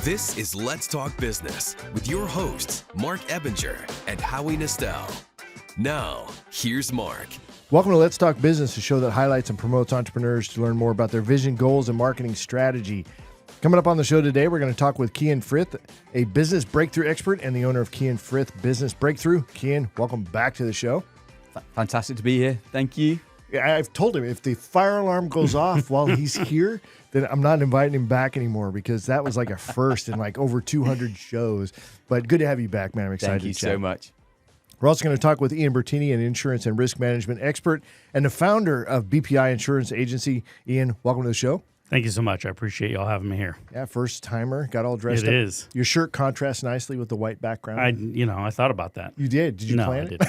This is Let's Talk Business with your hosts, Marc Ebinger and Howie Nestel. Now, here's Marc. Welcome to Let's Talk Business, a show that highlights and promotes entrepreneurs to learn more about their vision, goals, and marketing strategy. Coming up on the show today, we're going to talk with Kyan Frith, a business breakthrough expert and the owner of Kyan Frith Business Breakthrough. Kyan, welcome back to the show. Fantastic to be here. Thank you. Yeah, I've told him if the fire alarm goes off while he's here, then I'm not inviting him back anymore because that was like a first in like over 200 shows. But good to have you back, man. I'm excited Thank you to chat. so much. We're also going to talk with Ian Bertini, an insurance and risk management expert and the founder of BPI Insurance Agency. Ian, welcome to the show. Thank you so much. I appreciate y'all having me here. Yeah, first timer, got all dressed up. It is. Your shirt contrasts nicely with the white background. I thought about that. You did? Did you No, plan I it? didn't.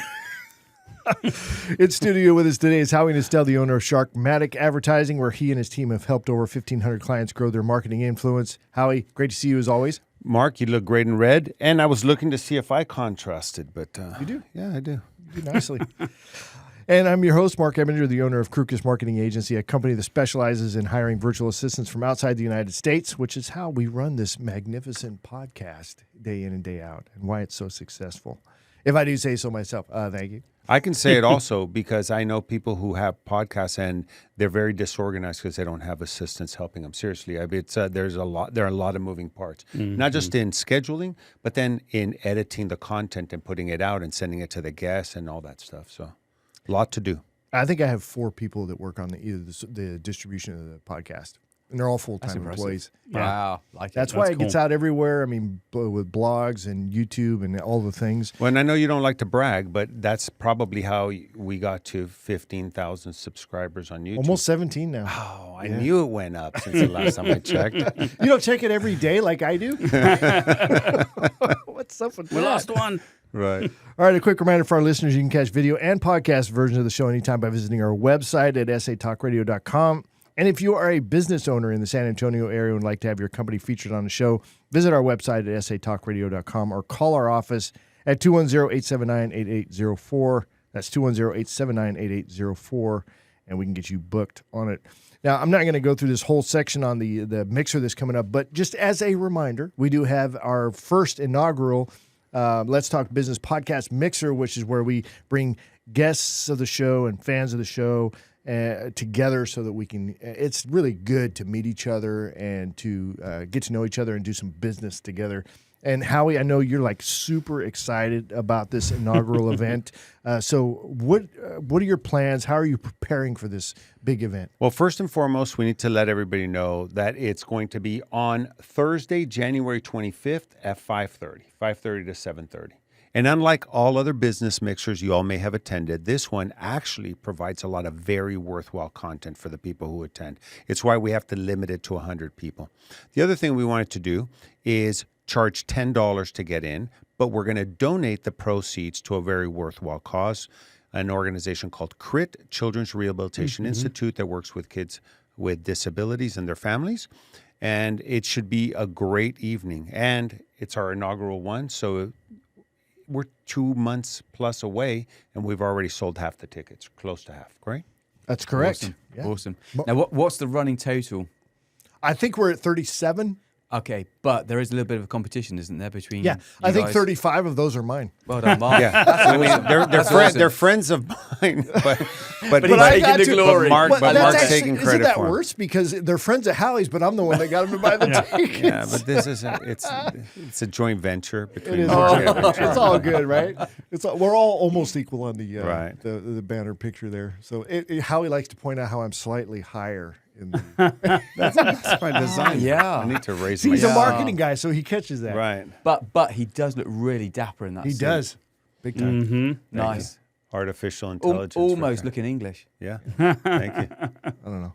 In studio with us today is Howie Nestel, the owner of Sharkmatic Advertising, where he and his team have helped over 1,500 clients grow their marketing influence. Howie, great to see you as always. Marc, you look great in red, and I was looking to see if I contrasted, but You do? Yeah, I do. You do nicely. And I'm your host, Marc Ebinger, the owner of Krukus Marketing Agency, a company that specializes in hiring virtual assistants from outside the United States, which is how we run this magnificent podcast day in and day out, and why it's so successful. If I do say so myself, thank you. I can say it also because I know people who have podcasts and they're very disorganized because they don't have assistants helping them. Seriously, I mean, there are a lot of moving parts, not just in scheduling, but then in editing the content and putting it out and sending it to the guests and all that stuff. So, a lot to do. I think I have 4 people that work on the distribution of the podcast, and they're all full-time employees. Wow. That's why it gets out everywhere. I mean, with blogs and YouTube and all the things. Well, and I know you don't like to brag, but that's probably how we got to 15,000 subscribers on YouTube. Almost 17 now. Oh, I knew it went up since the last time I checked. You don't check it every day like I do? What's up with that? We lost one. Right. All right, a quick reminder for our listeners, you can catch video and podcast versions of the show anytime by visiting our website at satalkradio.com. And if you are a business owner in the San Antonio area and would like to have your company featured on the show, visit our website at satalkradio.com or call our office at 210-879-8804. That's 210-879-8804, and we can get you booked on it. Now, I'm not going to go through this whole section on the mixer that's coming up, but just as a reminder, we do have our first inaugural Let's Talk Business podcast mixer, which is where we bring guests of the show and fans of the show together so that we can, it's really good to meet each other and to get to know each other and do some business together. And Howie, I know you're like super excited about this inaugural event. So what are your plans? How are you preparing for this big event? Well, first and foremost, we need to let everybody know that it's going to be on Thursday, January 25th at 5:30 to 7:30. And unlike all other business mixers you all may have attended, this one actually provides a lot of very worthwhile content for the people who attend. It's why we have to limit it to 100 people. The other thing we wanted to do is charge $10 to get in, but we're going to donate the proceeds to a very worthwhile cause, an organization called CRIT, Children's Rehabilitation Institute, that works with kids with disabilities and their families. And it should be a great evening. And it's our inaugural one, so we're 2 months plus away, and we've already sold half the tickets, close to half, right? That's correct. Awesome. Yeah. Awesome. Now, what's the running total? I think we're at 37. Okay, but there is a little bit of a competition, isn't there, between Yeah, you I think guys? 35 of those are mine. Well done, Mark. Yeah, That's I mean, awesome. they're friends of mine, but But he's taking the glory. But that's Mark's actually- taking isn't credit that for them. worse? Because they're friends of Howie's, but I'm the one that got them to buy the tickets. Yeah, but this is it's a joint venture It between is. Mark and It's all good, right? We're all almost equal on the Right. the banner picture there. So Howie likes to point out how I'm slightly higher in the. That's by design. Yeah. I need to raise See, my he's a marketing guy, so he catches that. right. But he does look really dapper in that He suit. does, big time. Mm-hmm. Nice. Artificial intelligence. Almost looking English. Yeah. Thank you. I don't know.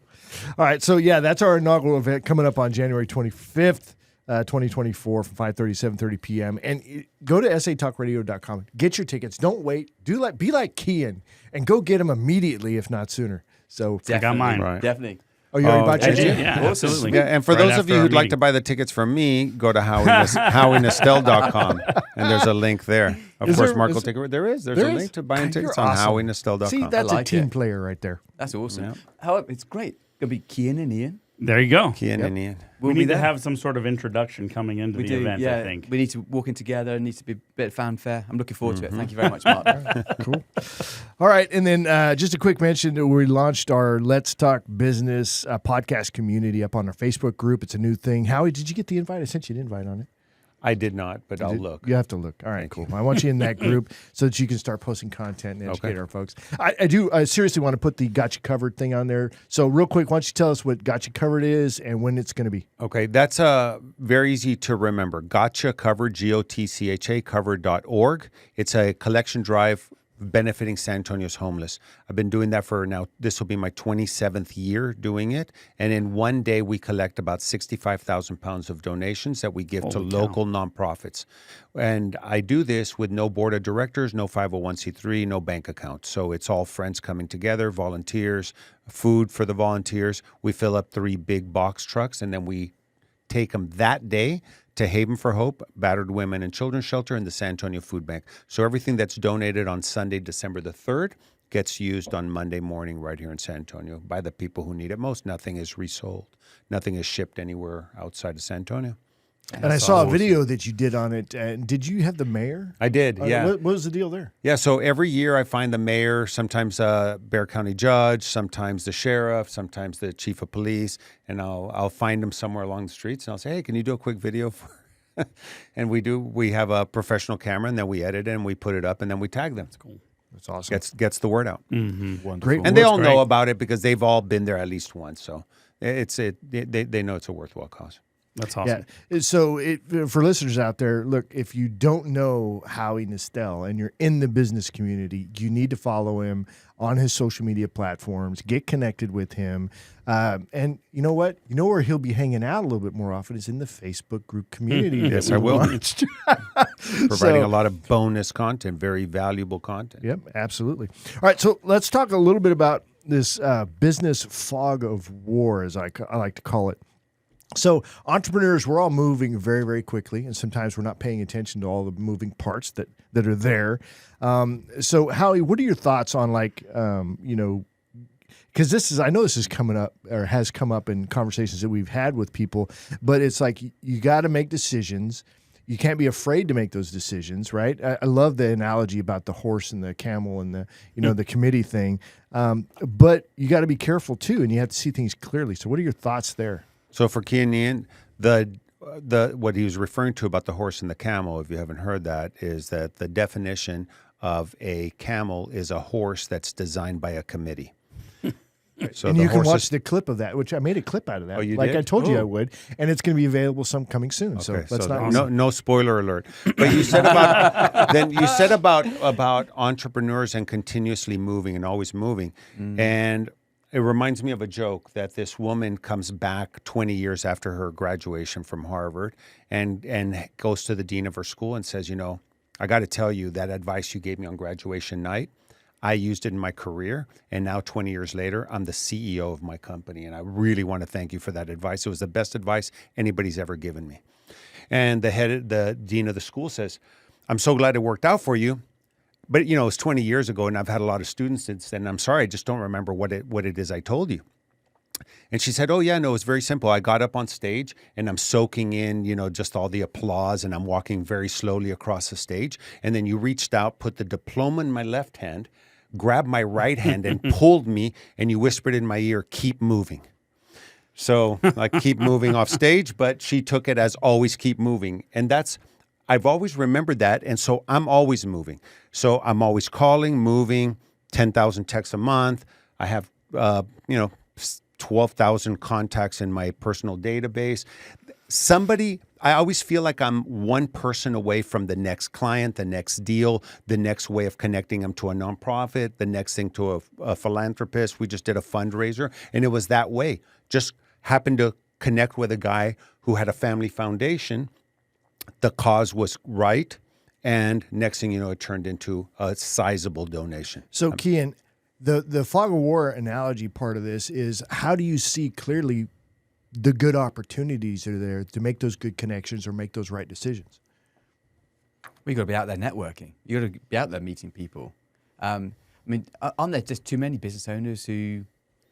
All right, so yeah, that's our inaugural event coming up on January 25th, 2024, from 5:30 to 7:30 p.m. And go to satalkradio.com. Get your tickets. Don't wait. Be like Kyan and go get them immediately, if not sooner. So I got mine. Right. Definitely. Oh, you already bought I your did. ticket? Yeah, absolutely. Yeah, and for Right those of after you our who'd like meeting. to buy the tickets from me, go to HowieNestel.com, and there's a link there. Of Is course, there- Mark is- will take it. There is. There's there a is? link to buying God, tickets you're on awesome. HowieNestel.com. See, that's like a team it. player right there. That's awesome. Yeah. However, it's great. Gonna be Kyan and Ian. There you go. Kyan and Ian. We We'll be need to there. have some sort of introduction coming into We the do, event, yeah. I think. We need to walk in together. It needs to be a bit of fanfare. I'm looking forward to it. Thank you very much, Mark. Cool. All right. And then just a quick mention that we launched our Let's Talk Business podcast community up on our Facebook group. It's a new thing. Howie, did you get the invite? I sent you an invite on it. I did not, but I'll Did- look. You have to look. All right, cool. I want you in that group so that you can start posting content and educate our folks. I seriously want to put the Got You Covered thing on there. So real quick, why don't you tell us what Got You Covered is and when it's going to be? Okay, that's very easy to remember. Gotcha Covered, GOTCHA, covered.org. It's a collection drive benefiting San Antonio's homeless. I've been doing that for now, this will be my 27th year doing it. And in one day, we collect about 65,000 pounds of donations that we give to local nonprofits. And I do this with no board of directors, no 501c3, no bank account. So it's all friends coming together, volunteers, food for the volunteers. We fill up 3 big box trucks, and then we take them that day to Haven for Hope, Battered Women and Children's Shelter, and the San Antonio Food Bank. So everything that's donated on Sunday, December the 3rd, gets used on Monday morning right here in San Antonio by the people who need it most. Nothing is resold. Nothing is shipped anywhere outside of San Antonio. And I saw a video that you did on it. Did you have the mayor? I did, yeah. What was the deal there? Yeah, so every year I find the mayor, sometimes a Bexar County judge, sometimes the sheriff, sometimes the chief of police, and I'll find them somewhere along the streets, and I'll say, hey, can you do a quick video for and we have a professional camera, and then we edit it, and we put it up, and then we tag them. That's cool. That's awesome. Gets the word out. Wonderful. Great. And they Well, all great. know about it because they've all been there at least once, so they know it's a worthwhile cause. That's awesome. Yeah. So for listeners out there, look, if you don't know Howie Nestel and you're in the business community, you need to follow him on his social media platforms, get connected with him. And you know what? You know where he'll be hanging out a little bit more often is in the Facebook group community. Yes, that I we will. launched. Providing a lot of bonus content, very valuable content. Yep, absolutely. All right, so let's talk a little bit about this business fog of war, as I like to call it. So entrepreneurs, we're all moving very, very quickly, and sometimes we're not paying attention to all the moving parts that are there. So Howie, what are your thoughts on because I know this is coming up or has come up in conversations that we've had with people, but it's like you got to make decisions. You can't be afraid to make those decisions, right? I love the analogy about the horse and the camel and the committee thing, but you got to be careful too, and you have to see things clearly. So what are your thoughts there? So for Kyan, Ian, the what he was referring to about the horse and the camel, if you haven't heard that, is that the definition of a camel is a horse that's designed by a committee. So And the you can watch horses- the clip of that, which I made a clip out of that. Oh, you like did? I told you I Oh. would, and it's going to be available coming soon. So Okay, let's so not. no spoiler alert. But you said about entrepreneurs and continuously moving and always moving, and it reminds me of a joke that this woman comes back 20 years after her graduation from Harvard and goes to the dean of her school and says, I got to tell you that advice you gave me on graduation night, I used it in my career, and now 20 years later, I'm the CEO of my company, and I really want to thank you for that advice. It was the best advice anybody's ever given me. And the dean of the school says, I'm so glad it worked out for you, but it was 20 years ago, and I've had a lot of students since then. I'm sorry, I just don't remember what it is I told you. And she said, oh, yeah, no, it's very simple. I got up on stage and I'm soaking in, just all the applause, and I'm walking very slowly across the stage. And then you reached out, put the diploma in my left hand, grabbed my right hand and pulled me, and you whispered in my ear, keep moving. So keep moving off stage, but she took it as always keep moving. And I've always remembered that. And so I'm always moving. So I'm always calling, moving, 10,000 texts a month. I have, 12,000 contacts in my personal database. I always feel like I'm one person away from the next client, the next deal, the next way of connecting them to a nonprofit, the next thing to a philanthropist. We just did a fundraiser, and it was that way. Just happened to connect with a guy who had a family foundation. The cause was right, and next thing you know, it turned into a sizable donation. So Kyan, the fog of war analogy part of this is how do you see clearly the good opportunities that are there to make those good connections or make those right decisions? We got to be out there networking. You got to be out there meeting people. Aren't there just too many business owners who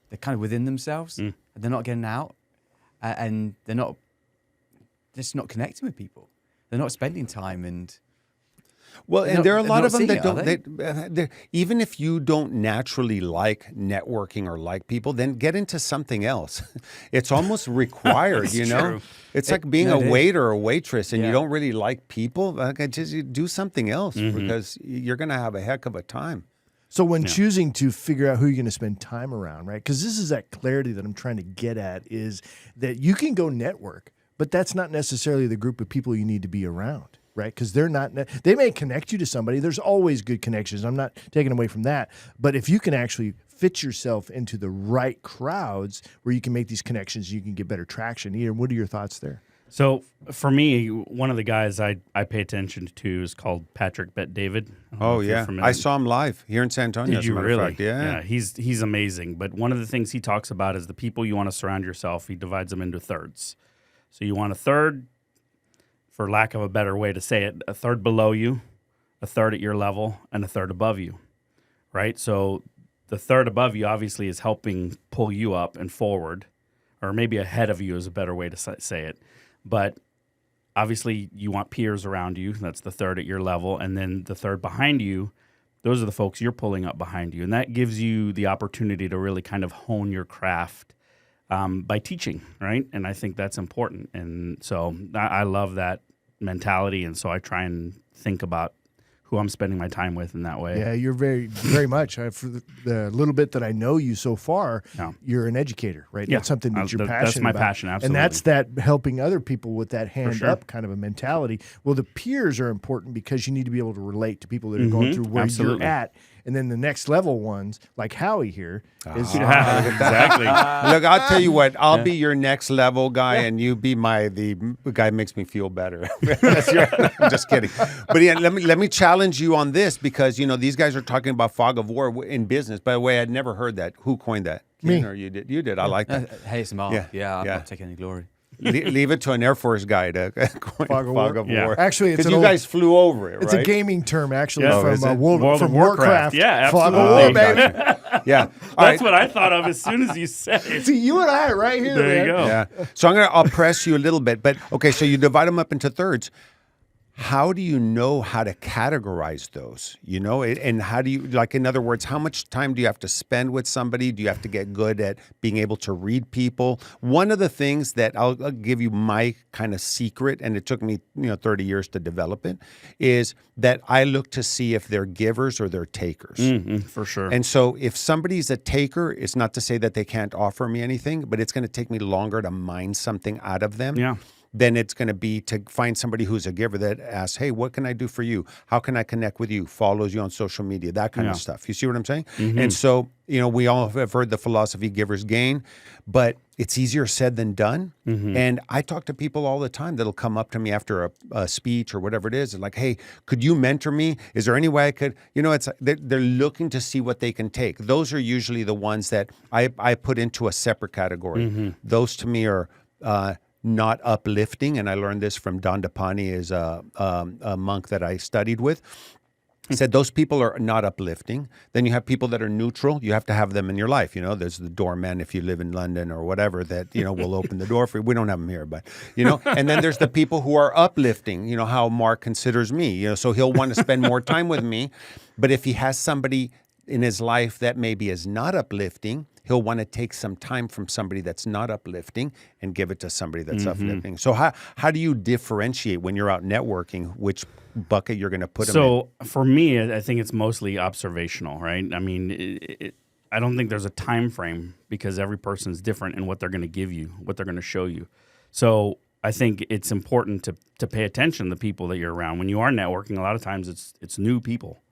they're kind of within themselves and they're not getting out? and they're just not connecting with people. They're not spending time and. Well, and there are a lot of them that don't. don't. Even if you don't naturally like networking or like people, then get into something else. It's almost required, you know. True. It's like being a it is. waiter or a waitress, and you Yeah. don't really like people. Just do something else because you're going to have a heck of a time. So when choosing to figure out who you're going to spend time around, right? Because this is that clarity that I'm trying to get at, is that you can go network, but that's not necessarily the group of people you need to be around. Right, because they're not. They may connect you to somebody. There's always good connections. I'm not taking away from that. But if you can actually fit yourself into the right crowds where you can make these connections, you can get better traction. Ian, what are your thoughts there? So for me, one of the guys I pay attention to is called Patrick Bet David. I don't know Oh if you're yeah, familiar. I saw him live here in San Antonio. Did as a you matter of really? fact. Yeah. He's amazing. But one of the things he talks about is the people you want to surround yourself. He divides them into thirds. So you want a third, for lack of a better way to say it, a third below you, a third at your level, and a third above you, right? So the third above you obviously is helping pull you up and forward, or maybe ahead of you is a better way to say it. But obviously you want peers around you. That's the third at your level. And then the third behind you, those are the folks you're pulling up behind you. And that gives you the opportunity to really kind of hone your craft by teaching, right? And I think that's important. And so I love that mentality. And so I try and think about who I'm spending my time with in that way. Yeah, you're very much. For the little bit that I know you so far, you're an educator, right? Yeah. That's something that you're passionate That's my about. passion, absolutely. And that's that helping other people with that hand sure. up kind of a mentality. Well, the peers are important because you need to be able to relate to people that are going through where absolutely. you're at. And then the next level ones, like Howie here, is Exactly. Look, I'll tell you what. I'll be your next level guy, and you be the guy who makes me feel better. I'm just kidding. But yeah, let me challenge you on this, because these guys are talking about fog of war in business. By the way, I'd never heard that. Who coined that? Me. Ken, or you did? You did. I like that. Hey, it's Mark. Yeah. I'm not taking any glory. Leave it to an Air Force guy to coin Fog of war. war. Actually, it's because an you old- guys flew over it, It's right? a gaming term, actually, Yeah. is from it? World from of Warcraft. Yeah, Fog of absolutely. War, baby. Gotcha. Yeah. All That's right. what I thought of as soon as you said it. See, you and I are right here, There man. you go. Yeah. So I'll press you a little bit, but okay. So you divide them up into thirds. How do you know how to categorize those? And how do you, like, in other words, how much time do you have to spend with somebody? Do you have to get good at being able to read people? One of the things that I'll give you my kind of secret, and it took me 30 years to develop it, is that I look to see if they're givers or they're takers. For sure. And so if somebody's a taker, it's not to say that they can't offer me anything, but it's going to take me longer to mine something out of them. Yeah. Then it's going to be to find somebody who's a giver that asks, hey, what can I do for you? How can I connect with you? Follows you on social media, that kind of stuff. You see what I'm saying? And so, we all have heard the philosophy, givers gain, but it's easier said than done. And I talk to people all the time that'll come up to me after a speech or whatever it is. And like, hey, could you mentor me? Is there any way I could, they're looking to see what they can take. Those are usually the ones that I put into a separate category. Those to me are, not uplifting, and I learned this from Don DePani, is a monk that I studied with. He said those people are not uplifting. Then you have people that are neutral. You have to have them in your life. There's the doorman if you live in London or whatever that will open the door for you. We don't have them here, but And then there's the people who are uplifting. How Mark considers me. So he'll want to spend more time with me, but if he has somebody in his life that maybe is not uplifting, he'll want to take some time from somebody that's not uplifting and give it to somebody that's uplifting. So how do you differentiate when you're out networking which bucket you're going to put them in? So for me, I think it's mostly observational, right? I mean, I don't think there's a time frame because every person's different in what they're going to give you, what they're going to show you. So I think it's important to pay attention to the people that you're around. When you are networking, a lot of times it's new people.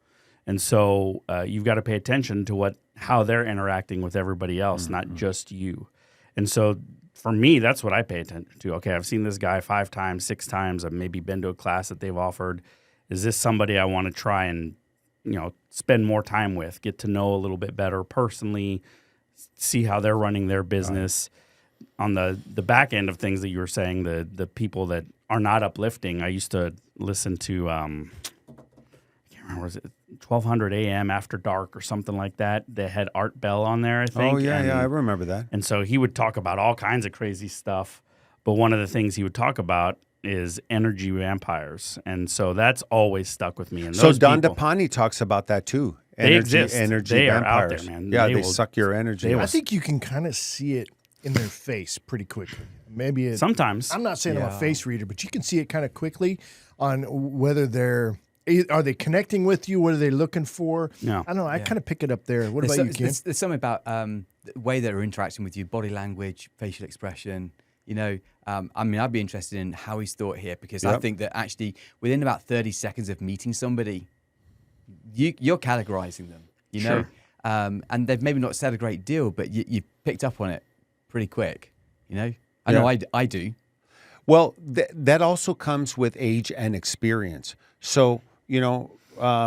And so you've got to pay attention to how they're interacting with everybody else, not just you. And so for me, that's what I pay attention to. Okay, I've seen this guy 5 times, 6 times. I've maybe been to a class that they've offered. Is this somebody I want to try and spend more time with, get to know a little bit better personally, see how they're running their business? Right. On the back end of things that you were saying, the people that are not uplifting, I used to listen to was it 1200 a.m. After Dark or something like that. They had Art Bell on there, I think. Oh, yeah, I remember that. And so he would talk about all kinds of crazy stuff. But one of the things he would talk about is energy vampires. And so that's always stuck with me. And So those Don people, DePani talks about that too. They exist. Energy They vampires. are out there, man. Yeah, They they will- suck your energy. they will- I think you can kind of see it in their face pretty quickly. Maybe Sometimes. I'm not saying I'm a face reader, but you can see it kind of quickly on whether are they connecting with you? What are they looking for? Yeah. I don't know. I kind of pick it up there. What There's about you, Ken? There's something about the way they're interacting with you, body language, facial expression. You know, I mean, I'd be interested in Howie's thought here because I think that actually within about 30 seconds of meeting somebody, you're categorizing them, you know, and they've maybe not said a great deal, but you picked up on it pretty quick, you know. I know I do. Well, that also comes with age and experience. So, you know,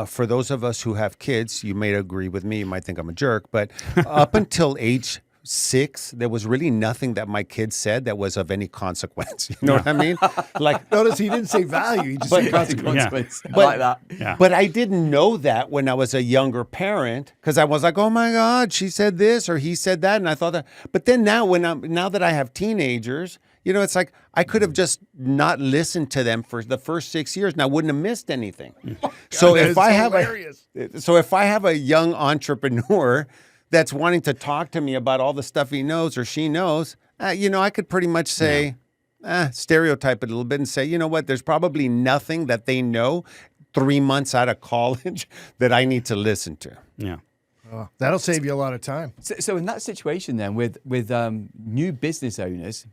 for those of us who have kids, you may agree with me. You might think I'm a jerk, but up until age 6, there was really nothing that my kids said that was of any consequence. You know what I mean? Like, Notice he didn't say value. He just said consequence. I like that. Yeah. but I didn't know that when I was a younger parent because I was like, oh my God, she said this or he said that. And I thought that. But then now now that I have teenagers, you know, it's like I could have just not listened to them for the first 6 years and I wouldn't have missed anything. So that if is I have hilarious. if I have a young entrepreneur that's wanting to talk to me about all the stuff he knows or she knows, you know, I could pretty much say, stereotype it a little bit and say, you know what, there's probably nothing that they know 3 months out of college that I need to listen to. Yeah. That'll save you a lot of time. So in that situation then with new business owners,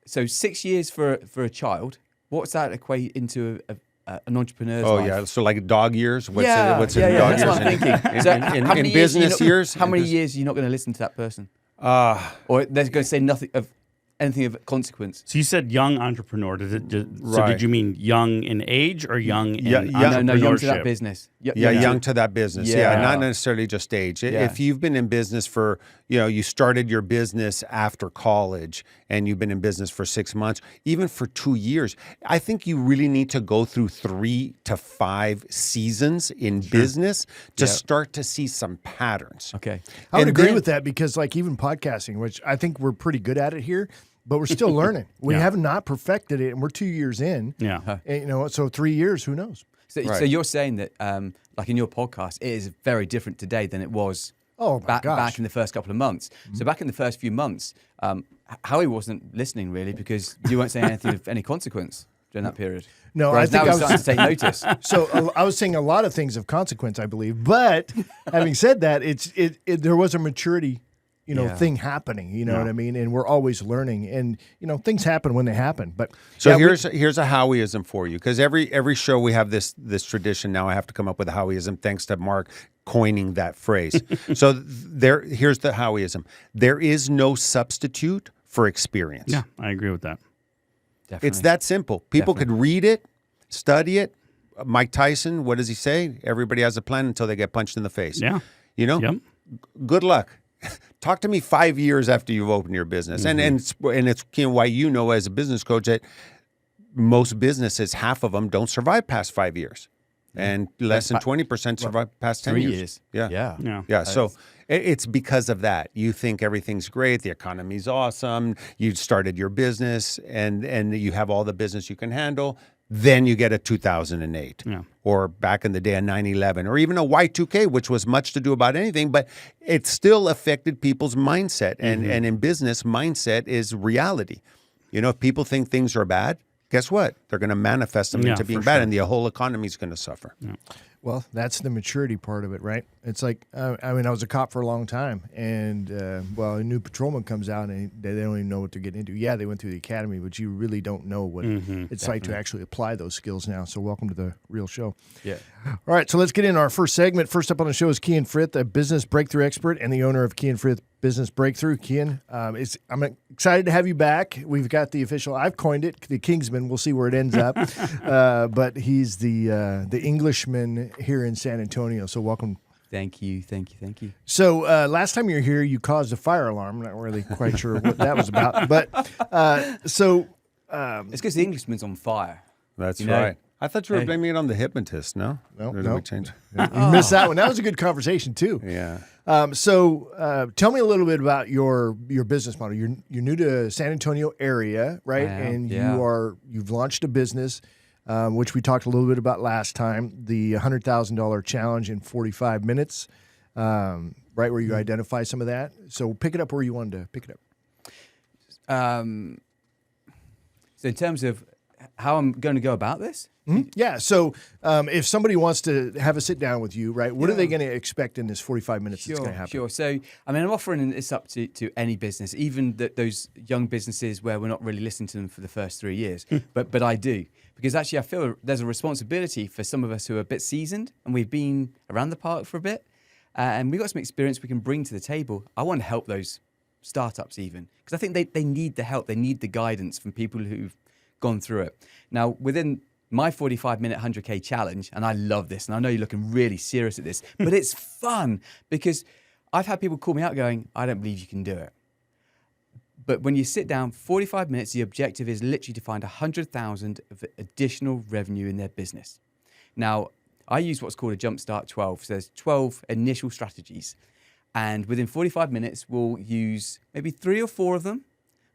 so 6 years for a child, what's that equate into an entrepreneur's Oh life? yeah, so like dog years. What's What's in dog that's years? what I'm thinking. So In how many years business years? How many years are you not going to listen to that person? Or they're going to say anything of consequence? So you said young entrepreneur. So Right. did you mean young in age or young in No, young to that entrepreneurship? business. Young to that business. Yeah. Not necessarily just age. Yeah. If you've been in business for, you know, you started your business after college and you've been in business for 6 months, even for 2 years, I think you really need to go through 3 to 5 seasons in business to start to see some patterns. Okay. I would And agree then- with that because, like, even podcasting, which I think we're pretty good at it here, but we're still learning. We have not perfected it, and we're 2 years in. Yeah. And, you know, so 3 years, who knows? So you're saying that, like in your podcast, it is very different today than it was back in the first couple of months. So back in the first few months, Howie wasn't listening really because you weren't saying anything of any consequence during that period. No, Whereas I think now I he's was- starting to take notice. So I was saying a lot of things of consequence, I believe. But having said that, there was a maturity, you know, thing happening. You know what I mean? And we're always learning, and you know, things happen when they happen. But So here's a Howieism for you, because every show we have this tradition now. I have to come up with a Howieism, thanks to Mark coining that phrase. So here's the Howieism: there is no substitute for experience. Yeah, I agree with that. Definitely. It's that simple. People could read it, study it. Mike Tyson, what does he say? Everybody has a plan until they get punched in the face. Yeah. You know. Yep. Good luck. Talk to me 5 years after you've opened your business, and it's you know, why you know as a business coach that most businesses, half of them, don't survive past 5 years, and less than 20% survive past 10 3 years. years. Yeah. Yeah. Yeah, so it's because of that. You think everything's great, the economy's awesome, you started your business, and you have all the business you can handle. Then you get a 2008, or back in the day a 9/11, or even a Y2K, which was much to do about anything, but it still affected people's mindset. And in business, mindset is reality. You know, if people think things are bad, guess what? They're going to manifest them into being for bad, sure. and the whole economy is going to suffer. Well, that's the maturity part of it, right? It's like, I mean, I was a cop for a long time, and, a new patrolman comes out, and they don't even know what they're getting into. Yeah, they went through the academy, but you really don't know what it's like to actually apply those skills now. So welcome to the real show. Yeah. All right, so let's get into our first segment. First up on the show is Kyan Frith, a business breakthrough expert and the owner of Kyan Frith Business Breakthrough. Kyan, I'm excited to have you back. We've got the official, I've coined it, the Kingsman. We'll see where it ends up. But he's the Englishman here in San Antonio. So welcome. Thank you. So last time you were here, you caused a fire alarm. I'm not really quite sure what that was about. But It's because the Englishman's on fire. That's You know? right. I thought you were blaming it on the hypnotist. No, No, Or did no. we change? You missed that one. That was a good conversation too. Yeah. So tell me a little bit about your business model. You're new to San Antonio area, right? I am, And yeah. you've launched a business, which we talked a little bit about last time, the $100,000 challenge in 45 minutes, right, where you identify some of that. So pick it up where you wanted to pick it up. So in terms of how I'm going to go about this, Yeah. So if somebody wants to have a sit down with you, right, what are they going to expect in this 45 minutes that's going to happen? Sure. So, I mean, I'm offering this up to any business, even those young businesses where we're not really listening to them for the first 3 years. but I do. Because actually, I feel there's a responsibility for some of us who are a bit seasoned and we've been around the park for a bit. And we've got some experience we can bring to the table. I want to help those startups even. Because I think they need the help. They need the guidance from people who've gone through it. Now, within my 45-minute 100K challenge, and I love this, and I know you're looking really serious at this, but it's fun because I've had people call me out going, I don't believe you can do it. But when you sit down, 45 minutes, the objective is literally to find 100,000 of additional revenue in their business. Now, I use what's called a Jumpstart 12. So there's 12 initial strategies. And within 45 minutes, we'll use maybe 3 or 4 of them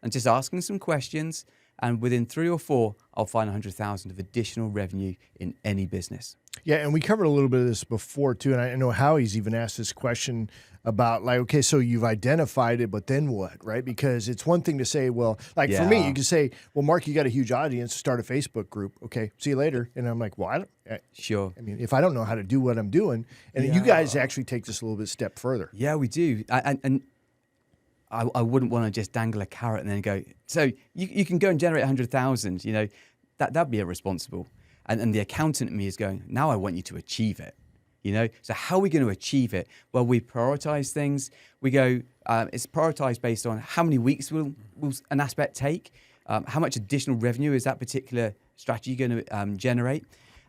and just asking some questions. And within 3 or 4, I'll find 100,000 of additional revenue in any business. Yeah, and we covered a little bit of this before too, and I know Howie's even asked this question about like, okay, so you've identified it, but then what, right? Because it's one thing to say, well, like for me, you can say, well, Mark, you got a huge audience, start a Facebook group. Okay, see you later. And I'm like, well, Sure. I mean, if I don't know how to do what I'm doing, and you guys actually take this a little bit step further. Yeah, we do. And I wouldn't want to just dangle a carrot and then go, so you can go and generate 100,000, you know, that'd be irresponsible. And the accountant in me is going, now I want you to achieve it, you know? So how are we going to achieve it? Well, we prioritize things. We go, it's prioritized based on how many weeks will an aspect take, how much additional revenue is that particular strategy going to generate.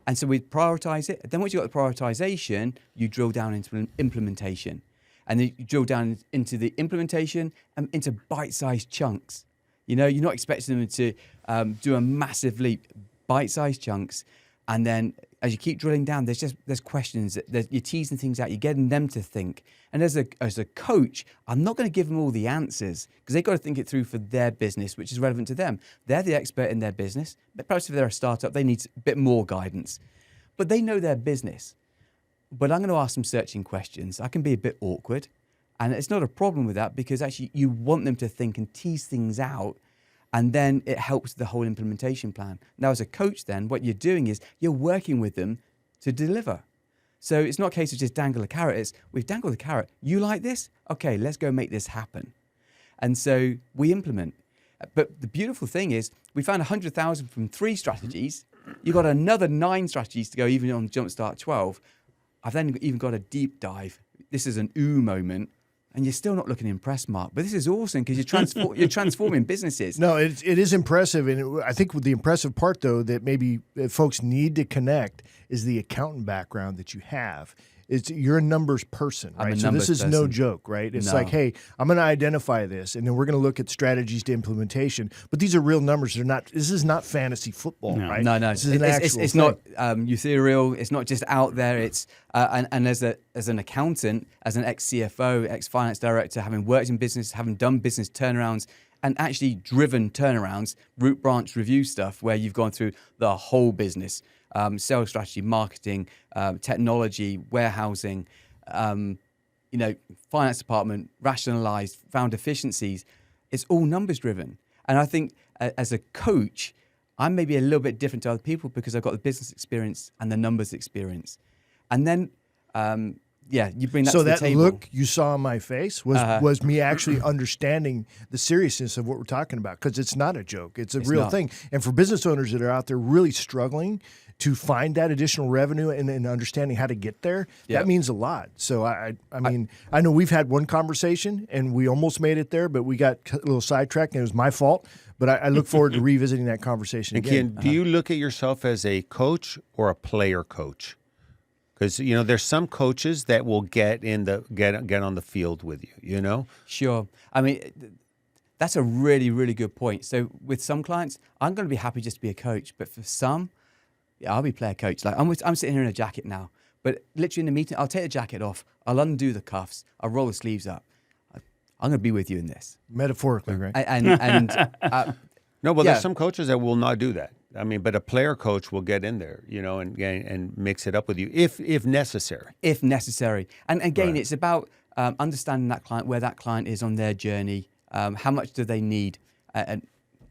And so we prioritize it. Then once you've got the prioritization, you drill down into implementation. And then you drill down into the implementation and into bite-sized chunks. You know, you're not expecting them to do a massive leap, bite-sized chunks. And then as you keep drilling down, there's questions. You're teasing things out. You're getting them to think. And as a coach, I'm not going to give them all the answers because they've got to think it through for their business, which is relevant to them. They're the expert in their business. But perhaps if they're a startup, they need a bit more guidance. But they know their business. But I'm going to ask some searching questions. I can be a bit awkward. And it's not a problem with that because actually you want them to think and tease things out. And then it helps the whole implementation plan. Now, as a coach, then, what you're doing is you're working with them to deliver. So it's not a case of just dangle a carrot. It's, we've dangled the carrot. You like this? Okay, let's go make this happen. And so we implement. But the beautiful thing is we found 100,000 from 3 strategies. You've got another 9 strategies to go even on Jumpstart 12. I've then even got a deep dive. This is an ooh moment. And you're still not looking impressed, Mark. But this is awesome because you're transforming businesses. No, it is impressive. And I think with the impressive part, though, that maybe folks need to connect is the accountant background that you have. You're a numbers person, right? So this is no joke, right? It's like, hey, I'm going to identify this, and then we're going to look at strategies to implementation. But these are real numbers. This is not fantasy football, right? No. This is an actual it's not ethereal. It's not just out there. It's and as an accountant, as an ex-CFO, ex-finance director, having worked in business, having done business turnarounds, and actually driven turnarounds, root branch review stuff, where you've gone through the whole business. Sales strategy, marketing, technology, warehousing, finance department, rationalized, found efficiencies. It's all numbers driven. And I think as a coach, I'm maybe a little bit different to other people because I've got the business experience and the numbers experience. And then, you bring that to the table. So that look you saw on my face was me actually understanding the seriousness of what we're talking about because it's not a joke. It's a real thing. And for business owners that are out there really struggling to find that additional revenue and understanding how to get there, that means a lot. So I mean, I know we've had one conversation and we almost made it there, but we got a little sidetracked and it was my fault. But I look forward to revisiting that conversation again. Kyan, do you look at yourself as a coach or a player coach? Because there's some coaches that will get on the field with you. Sure. I mean, that's a really, really good point. So with some clients, I'm going to be happy just to be a coach, but for some, Yeah, I'll be player coach. Like I'm sitting here in a jacket now, but literally in the meeting, I'll take the jacket off, I'll undo the cuffs, I'll roll the sleeves up. I'm going to be with you in this. Metaphorically, right? No, well, Yeah. there's some coaches that will not do that. I mean, but a player coach will get in there, you know, and mix it up with you if necessary. If necessary. And again, Right. it's about understanding that client, where that client is on their journey, how much do they need, and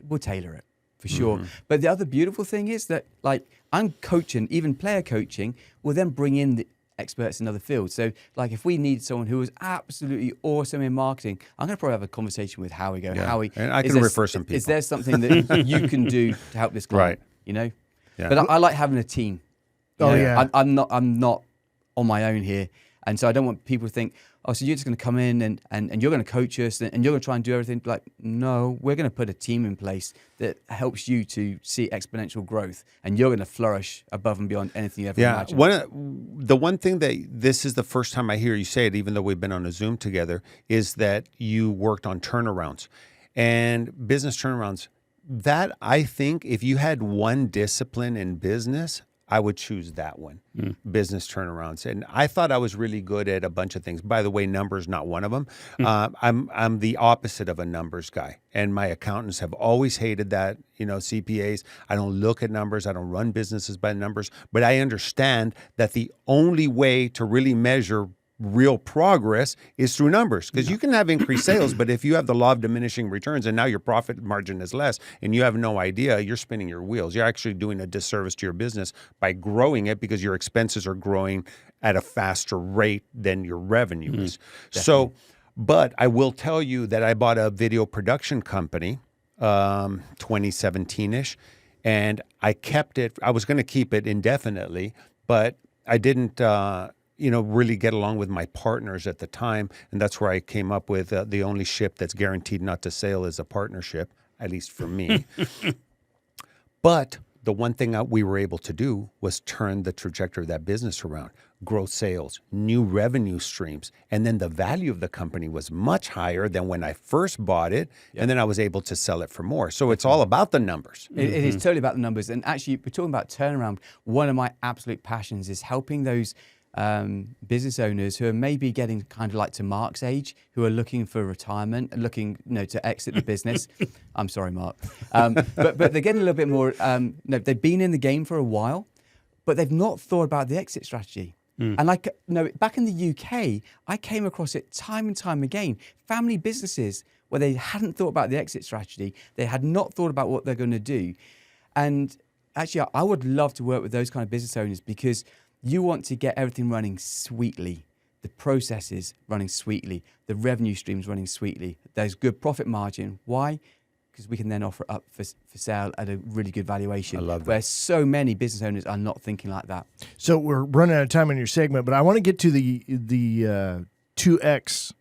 we'll tailor it for sure. But the other beautiful thing is that, like, I'm coaching, even player coaching, will then bring in the experts in other fields. So, like, if we need someone who is absolutely awesome in marketing, I'm going to probably have a conversation with Howie. Howie, and I is can there- refer some people. Is there something that you can do to help this client? Right. You know, Yeah. but I like having a team. You Oh, know, yeah. I'm not on my own here, and so I don't want people to think, oh, so you're just going to come in and you're going to coach us and you're going to try and do everything. Like, no, we're going to put a team in place that helps you to see exponential growth, and you're going to flourish above and beyond anything you ever imagined. The one thing that this is the first time I hear you say it, even though we've been on a Zoom together, is that you worked on turnarounds and business turnarounds. That, I think, if you had one discipline in business, I would choose that one, business turnarounds. And I thought I was really good at a bunch of things. By the way, numbers, not one of them. I'm the opposite of a numbers guy. And my accountants have always hated that, you know, CPAs. I don't look at numbers. I don't run businesses by numbers. But I understand that the only way to really measure real progress is through numbers, because you can have increased sales, but if you have the law of diminishing returns and now your profit margin is less and you have no idea, you're spinning your wheels. You're actually doing a disservice to your business by growing it, because your expenses are growing at a faster rate than your revenue is. So, but I will tell you that I bought a video production company 2017-ish, and I kept it. I was going to keep it indefinitely, but I didn't really get along with my partners at the time. And that's where I came up with the only ship that's guaranteed not to sail is a partnership, at least for me. But the one thing we were able to do was turn the trajectory of that business around, grow sales, new revenue streams. And then the value of the company was much higher than when I first bought it. Yep. And then I was able to sell it for more. So it's all about the numbers. It is totally about the numbers. And actually, we're talking about turnaround. One of my absolute passions is helping those business owners who are maybe getting kind of like to Mark's age, who are looking for retirement and looking, to exit the business. I'm sorry, Mark, but they're getting a little bit more. They've been in the game for a while, but they've not thought about the exit strategy. And back in the UK, I came across it time and time again. Family businesses where they hadn't thought about the exit strategy, they had not thought about what they're going to do, and actually, I would love to work with those kind of business owners, because you want to get everything running sweetly, the processes running sweetly, the revenue streams running sweetly. There's good profit margin. Why? Because we can then offer up for sale at a really good valuation. I love that. Where so many business owners are not thinking like that. So we're running out of time in your segment, but I want to get to the 2X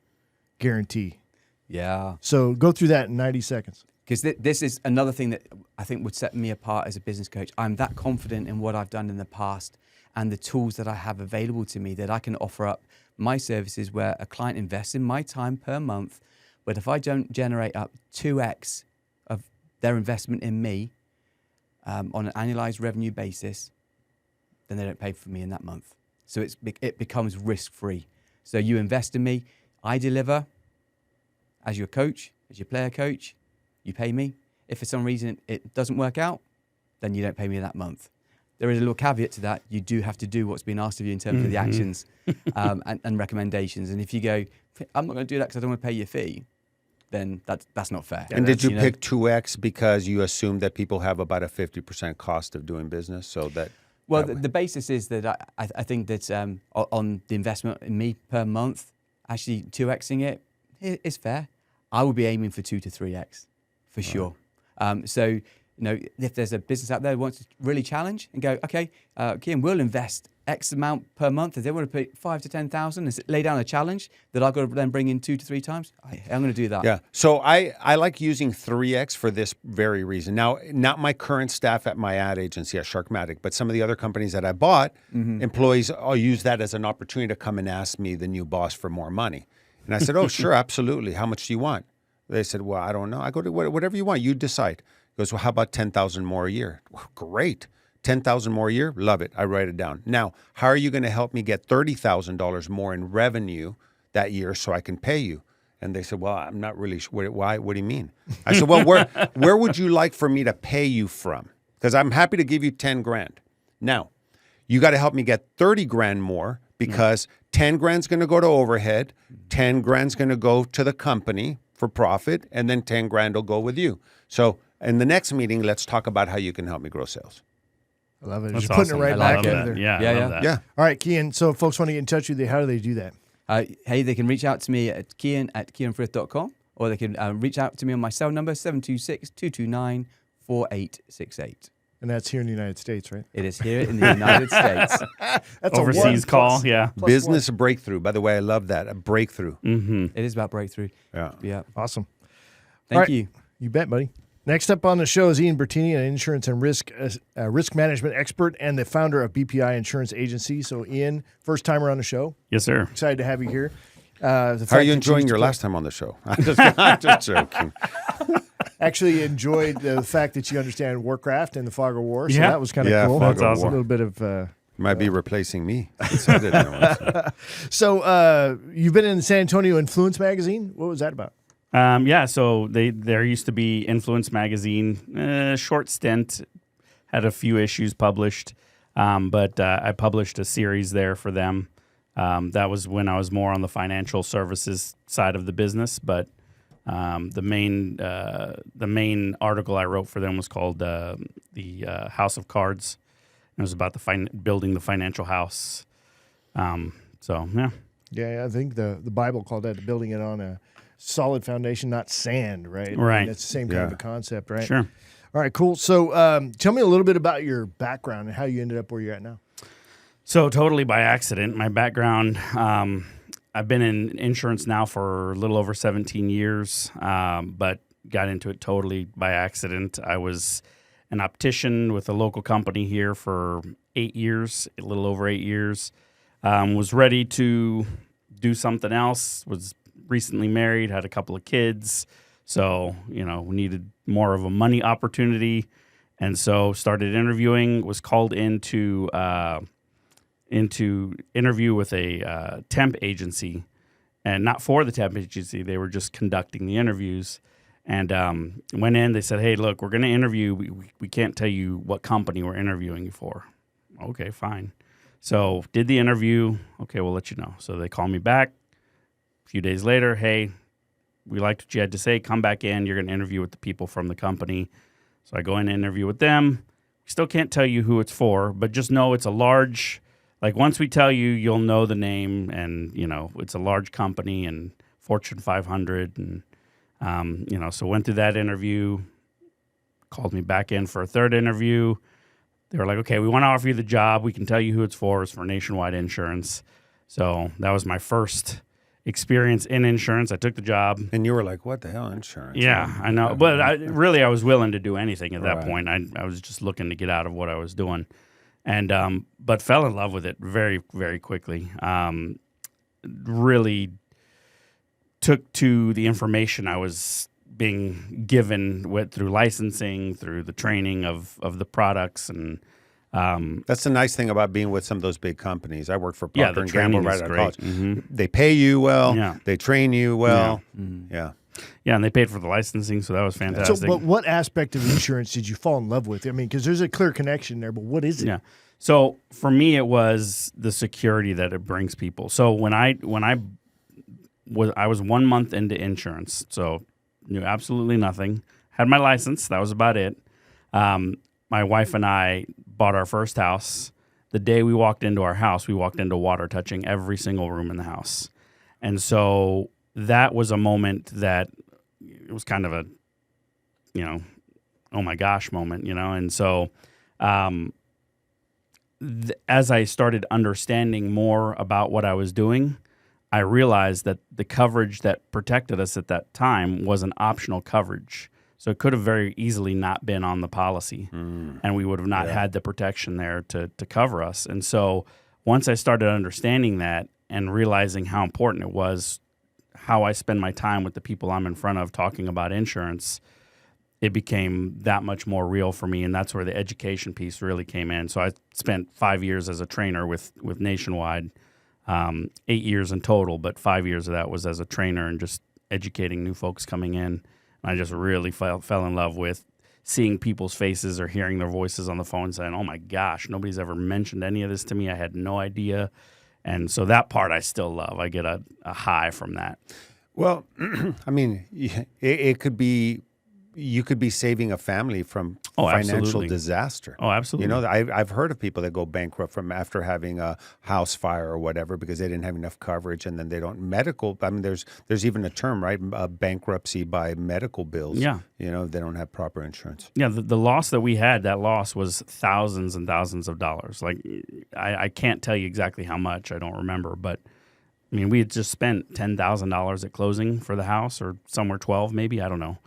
guarantee. Yeah. So go through that in 90 seconds. Because this is another thing that I think would set me apart as a business coach. I'm that confident in what I've done in the past and the tools that I have available to me that I can offer up my services where a client invests in my time per month. But if I don't generate up 2X of their investment in me on an annualized revenue basis, then they don't pay for me in that month. So it becomes risk-free. So you invest in me, I deliver as your coach, as your player coach, you pay me. If for some reason it doesn't work out, then you don't pay me that month. There is a little caveat to that. You do have to do what's been asked of you in terms of the actions and recommendations. And if you go, I'm not going to do that because I don't want to pay your fee, then that's not fair. And did you pick 2X because you assume that people have about a 50% cost of doing business? So that the basis is that I think that on the investment in me per month, actually 2Xing it is fair. I would be aiming for 2 to 3X for sure. So if there's a business out there who wants to really challenge and go, okay, Kyan, we'll invest X amount per month. If they want to put 5 to 10,000 and lay down a challenge that I've got to then bring in 2 to 3 times, I'm going to do that. Yeah. So I like using 3X for this very reason. Now, not my current staff at my ad agency at Sharkmatic, but some of the other companies that I bought, employees all use that as an opportunity to come and ask me, the new boss, for more money. And I said, oh, sure, absolutely. How much do you want? They said, well, I don't know. I go to whatever you want. You decide. He goes, well, how about 10,000 more a year? Well, great. $10,000 more a year, love it. I write it down. Now, how are you going to help me get $30,000 more in revenue that year so I can pay you? And they said, well, I'm not really sure. Why? What do you mean? I said, well, where would you like for me to pay you from? Because I'm happy to give you 10 grand. Now, you got to help me get 30 grand more because 10 grand's going to go to overhead, 10 grand's going to go to the company for profit, and then 10 grand will go with you. So in the next meeting, let's talk about how you can help me grow sales. I love it. That's Just putting it awesome. right I back love into that. there. Yeah, Yeah, I love yeah. that. Yeah. All right, Kyan. So if folks want to get in touch with you, how do they do that? Hey, they can reach out to me at kyanfrith.com, or they can reach out to me on my cell number, 726-229-4868. And that's here in the United States, right? It is here in the United States. That's Overseas a call, yeah. Business breakthrough. By the way, I love that. A breakthrough. Mm-hmm. It is about breakthrough. Yeah. Yeah. Awesome. Thank All right. you. You bet, buddy. Next up on the show is Ian Bertini, an insurance and risk management expert and the founder of BPI Insurance Agency. So, Ian, first timer on the show. Yes, sir. Excited to have you here. How are you enjoying your last time on the show? I'm just joking. Actually enjoyed the fact that you understand Warcraft and the Fog of War. So Yeah. that was kind of Yeah, cool. Fog That's of awesome. A little bit of... Might be replacing me. Since I didn't know it. So you've been in the San Antonio Influence magazine. What was that about? Yeah, so there used to be Influence magazine, short stint, had a few issues published, but I published a series there for them. That was when I was more on the financial services side of the business, but the main article I wrote for them was called the House of Cards. It was about building the financial house. So yeah. Yeah, I think the Bible called that building it on a solid foundation, not sand, right? Right. I mean, that's the same kind of Yeah. a concept, right? Sure. All right, cool. So tell me a little bit about your background and how you ended up where you're at now. So totally by accident. My background, I've been in insurance now for a little over 17 years, but got into it totally by accident. I was an optician with a local company here for 8 years, a little over 8 years. Was ready to do something else, was recently married, had a couple of kids. So, needed more of a money opportunity. And so started interviewing, was called into interview with a temp agency, and not for the temp agency. They were just conducting the interviews. And went in, they said, hey, look, we're going to interview. We can't tell you what company we're interviewing you for. Okay, fine. So did the interview. Okay, we'll let you know. So they call me back a few days later. Hey, we liked what you had to say. Come back in. You're going to interview with the people from the company. So I go in and interview with them. We still can't tell you who it's for, but just know it's a large, like once we tell you, you'll know the name, and, it's a large company and Fortune 500. And, so went through that interview, called me back in for a third interview. They were like, okay, we want to offer you the job. We can tell you who it's for. It's for Nationwide Insurance. So that was my first experience in insurance. I took the job. And you were like, what the hell, insurance? Yeah, I know. But I was willing to do anything at that Right. point. I was just looking to get out of what I was doing. And but fell in love with it very, very quickly. Really took to the information I was being given through licensing, through the training of the products, and That's the nice thing about being with some of those big companies. I worked for Yeah, Procter the and Gamble training right is out of great. college. Mhm. They pay you well. Yeah. They train you well. Yeah. yeah, and they paid for the licensing, so that was fantastic. So, but what aspect of insurance did you fall in love with? I mean, because there's a clear connection there, but what is it? Yeah. So for me, it was the security that it brings people. So when I was 1 month into insurance, so knew absolutely nothing. Had my license. That was about it. My wife and I bought our first house. The day we walked into our house, we walked into water touching every single room in the house. And so that was a moment that it was kind of a, oh my gosh moment, And so as I started understanding more about what I was doing, I realized that the coverage that protected us at that time was an optional coverage. So it could have very easily not been on the policy, and we would have not had the protection there to cover us. And so once I started understanding that and realizing how important it was, how I spend my time with the people I'm in front of talking about insurance, it became that much more real for me, and that's where the education piece really came in. So I spent 5 years as a trainer with Nationwide, 8 years in total, but 5 years of that was as a trainer and just educating new folks coming in. And I just really fell in love with seeing people's faces or hearing their voices on the phone saying, oh my gosh, nobody's ever mentioned any of this to me. I had no idea. And so that part I still love. I get a high from that. Well, I mean, it could be, you could be saving a family from financial absolutely. disaster. Oh, absolutely. You know, I've heard of people that go bankrupt from after having a house fire or whatever because they didn't have enough coverage, and then they don't medical. I mean, there's even a term, right? Bankruptcy by medical bills. Yeah. You know, they don't have proper insurance. Yeah, the loss that we had, that loss was thousands and thousands of dollars. Like, I can't tell you exactly how much. I don't remember, but I mean, we had just spent $10,000 at closing for the house, or somewhere 12 maybe. I don't know.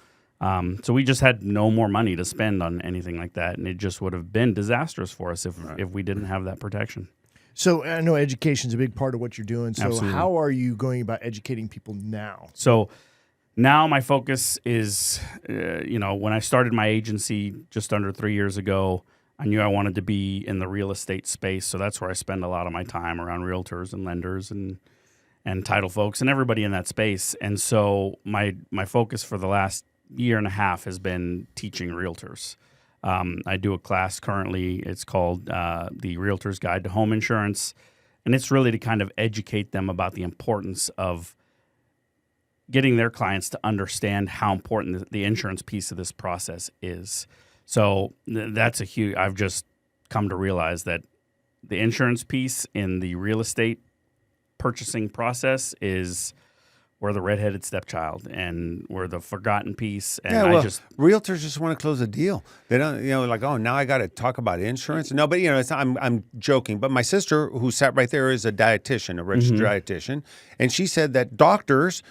So we just had no more money to spend on anything like that, and it just would have been disastrous for us if we didn't have that protection. So I know education is a big part of what you're doing. So Absolutely. how are you going about educating people now? So now my focus is, when I started my agency just under 3 years ago, I knew I wanted to be in the real estate space. So that's where I spend a lot of my time, around realtors and lenders and title folks and everybody in that space. And so my focus for the last year and a half has been teaching realtors. I do a class currently. It's called the Realtor's Guide to Home Insurance, and it's really to kind of educate them about the importance of getting their clients to understand how important the insurance piece of this process is. So that's a huge. I've just come to realize that the insurance piece in the real estate purchasing process is, we're the redheaded stepchild, and we're the forgotten piece. And realtors just want to close a deal. They don't, like, oh, now I got to talk about insurance. No, but it's not, I'm joking. But my sister, who sat right there, is a dietitian, a registered dietitian, and she said that doctors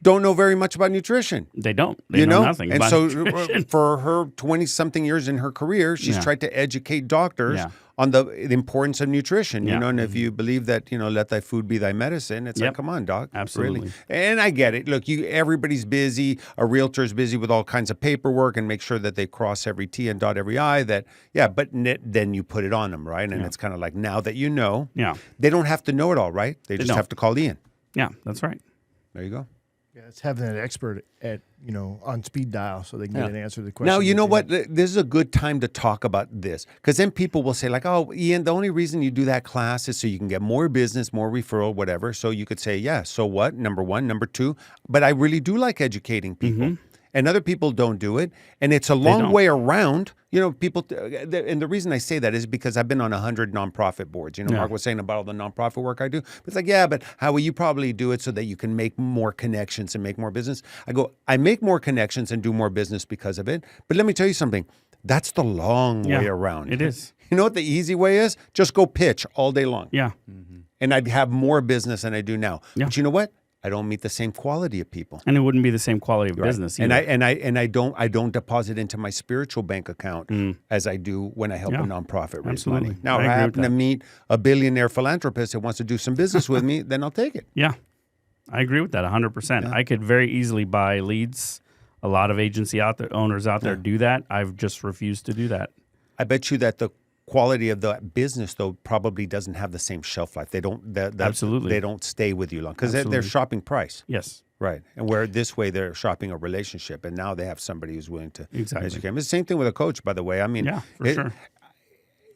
don't know very much about nutrition. They don't. They know nothing. And about so, nutrition. for her 20-something years in her career, she's tried to educate doctors on the importance of nutrition. You know, and if you believe that, let thy food be thy medicine, it's like, come on, doc. Absolutely. Really. And I get it. Look, everybody's busy. A realtor's busy with all kinds of paperwork and make sure that they cross every T and dot every I. But then you put it on them, right? And it's kind of like, now that you know, they don't have to know it all, right? They just have to call Ian. Yeah, that's right. There you go. Yeah, it's having an expert at on speed dial so they can get an answer to the question. Now, you know what? This is a good time to talk about this, because then people will say, like, oh, Ian, the only reason you do that class is so you can get more business, more referral, whatever. So you could say, yeah, so what? Number one. Number two, but I really do like educating people. And other people don't do it. And it's a long way around. People, and the reason I say that is because I've been on 100 nonprofit boards. Mark was saying about all the nonprofit work I do. It's like, yeah, but Howie, you probably do it so that you can make more connections and make more business. I go, I make more connections and do more business because of it. But let me tell you something. That's the long way around. It is. You know what the easy way is? Just go pitch all day long. Yeah. And I'd have more business than I do now. Yeah. But you know what? I don't meet the same quality of people, and it wouldn't be the same quality of business either. And I don't deposit into my spiritual bank account as I do when I help a nonprofit raise money. Now, if I happen to meet a billionaire philanthropist that wants to do some business with me, then I'll take it. Yeah, I agree with that 100%. I could very easily buy leads. A lot of agency owners out there do that. I've just refused to do that. I bet you that the quality of the business, though, probably doesn't have the same shelf life. They don't. Absolutely. They don't stay with you long because they're shopping price. Yes. Right. And where this way they're shopping a relationship, and now they have somebody who's willing to educate them. It's the same thing with a coach, by the way. I mean, for sure.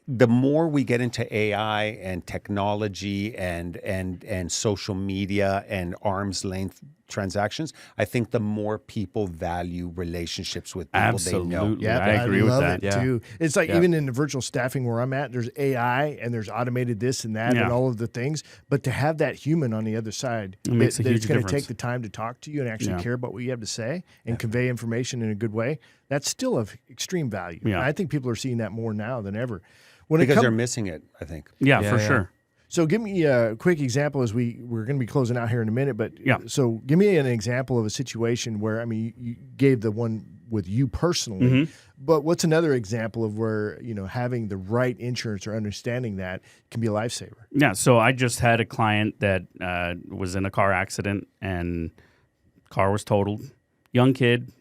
The more we get into AI and technology and social media and arm's length transactions, I think the more people value relationships with people they know. Yeah, I agree with that. Too. It's like even in the virtual staffing where I'm at, there's AI and there's automated this and that and all of the things. But to have that human on the other side makes a huge going to difference. take the time to talk to you and actually care about what you have to say and convey information in a good way, that's still of extreme value. Yeah. And I think people are seeing that more now than ever. Because they're missing it, I think. Yeah, for sure. So give me a quick example as we're going to be closing out here in a minute. But so give me an example of a situation where, you gave the one with you personally, but what's another example of where, having the right insurance or understanding that can be a lifesaver? Yeah. So I just had a client that was in a car accident and car was totaled. young kid.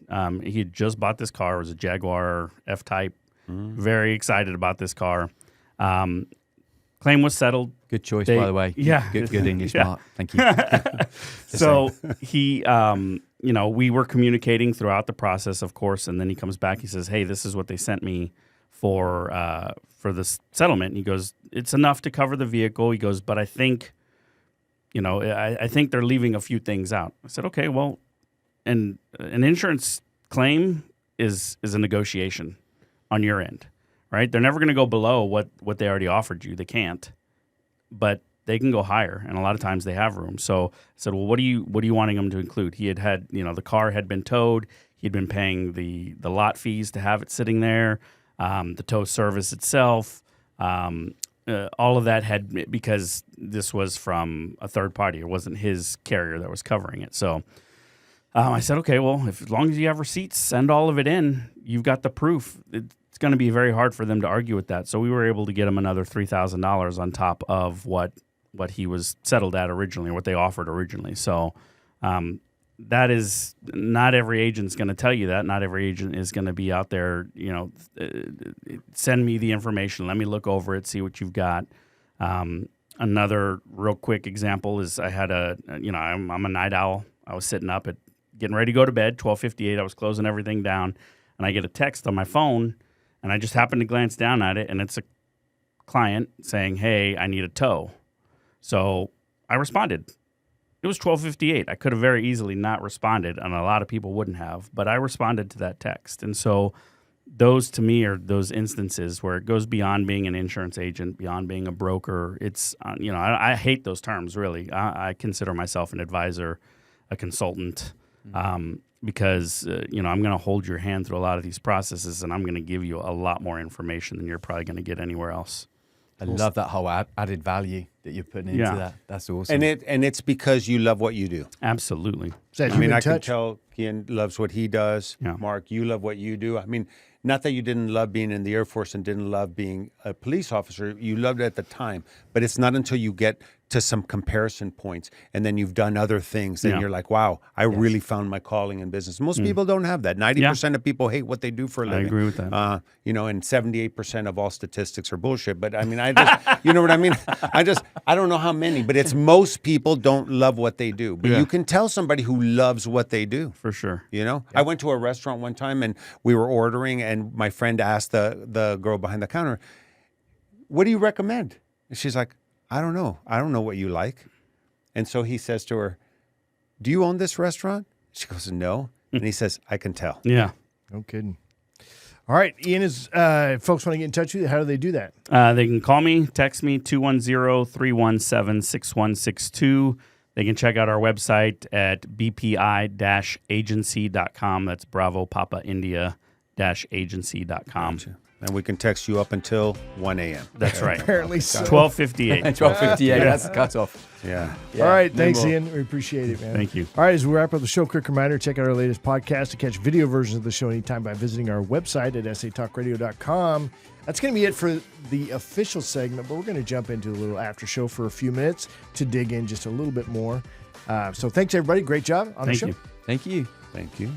He had just bought this car. It was a Jaguar F-Type. Very excited about this car. Claim was settled. Good choice, by the way. Yeah. Good English, Yeah. Mark. Thank you. So he, we were communicating throughout the process, of course, and then he comes back. He says, "Hey, this is what they sent me for this settlement." And he goes, "It's enough to cover the vehicle." He goes, "But I think, I think they're leaving a few things out." I said, "Okay, well, and an insurance claim is a negotiation on your end, right? They're never going to go below what they already offered you. They can't, but they can go higher, and a lot of times they have room." So I said, "Well, what are you wanting them to include?" He had the car had been towed. He'd been paying the lot fees to have it sitting there, the tow service itself, all of that had, because this was from a third party. It wasn't his carrier that was covering it. So I said, "Okay, well, as long as you have receipts, send all of it in. You've got the proof." It's going to be very hard for them to argue with that. So we were able to get him another $3,000 on top of what he was settled at originally, what they offered originally. So that is, not every agent's going to tell you that. Not every agent is going to be out there, send me the information. Let me look over it, see what you've got. Another real quick example is I had I'm a night owl. I was sitting up getting ready to go to bed, 12:58. I was closing everything down, and I get a text on my phone, and I just happened to glance down at it, and it's a client saying, "Hey, I need a tow." So I responded. It was 12:58. I could have very easily not responded, and a lot of people wouldn't have, but I responded to that text. And so those, to me, are those instances where it goes beyond being an insurance agent, beyond being a broker. It's, I hate those terms, really. I consider myself an advisor, a consultant, because, I'm going to hold your hand through a lot of these processes, and I'm going to give you a lot more information than you're probably going to get anywhere else. I love that whole added value that you're putting into that. That's awesome. And it's because you love what you do. Absolutely. I I can tell Kyan loves what he does. Yeah. Mark, you love what you do. I mean, not that you didn't love being in the Air Force and didn't love being a police officer. You loved it at the time. But it's not until you get to some comparison points and then you've done other things, then you're like, wow, I really found my calling in business. Most people don't have that. 90% of people hate what they do for a living. I agree with that. And 78% of all statistics are bullshit. But I mean, I just, you know what I mean? I don't know how many, but it's most people don't love what they do. But you can tell somebody who loves what they do. For sure. I went to a restaurant one time and we were ordering, and my friend asked the girl behind the counter, "What do you recommend?" And she's like, "I don't know. I don't know what you like." And so he says to her, "Do you own this restaurant?" She goes, "No." And he says, "I can tell." Yeah. No kidding. All right, Ian, if folks want to get in touch with you, how do they do that? They can call me, text me, 210-317-6162. They can check out our website at bpi-agency.com. That's Bravo Papa India-agency.com. Gotcha. And we can text you up until 1 a.m. That's right. Apparently so. 12:58. 12:58. That's the cutoff. Yeah. All right. Thanks, Ian. We appreciate it, man. Thank you. All right. As we wrap up the show, quick reminder, check out our latest podcast to catch video versions of the show anytime by visiting our website at satalkradio.com. That's going to be it for the official segment, but we're going to jump into a little after show for a few minutes to dig in just a little bit more. So thanks, everybody. Great job on the show. You. Thank you. Thank you.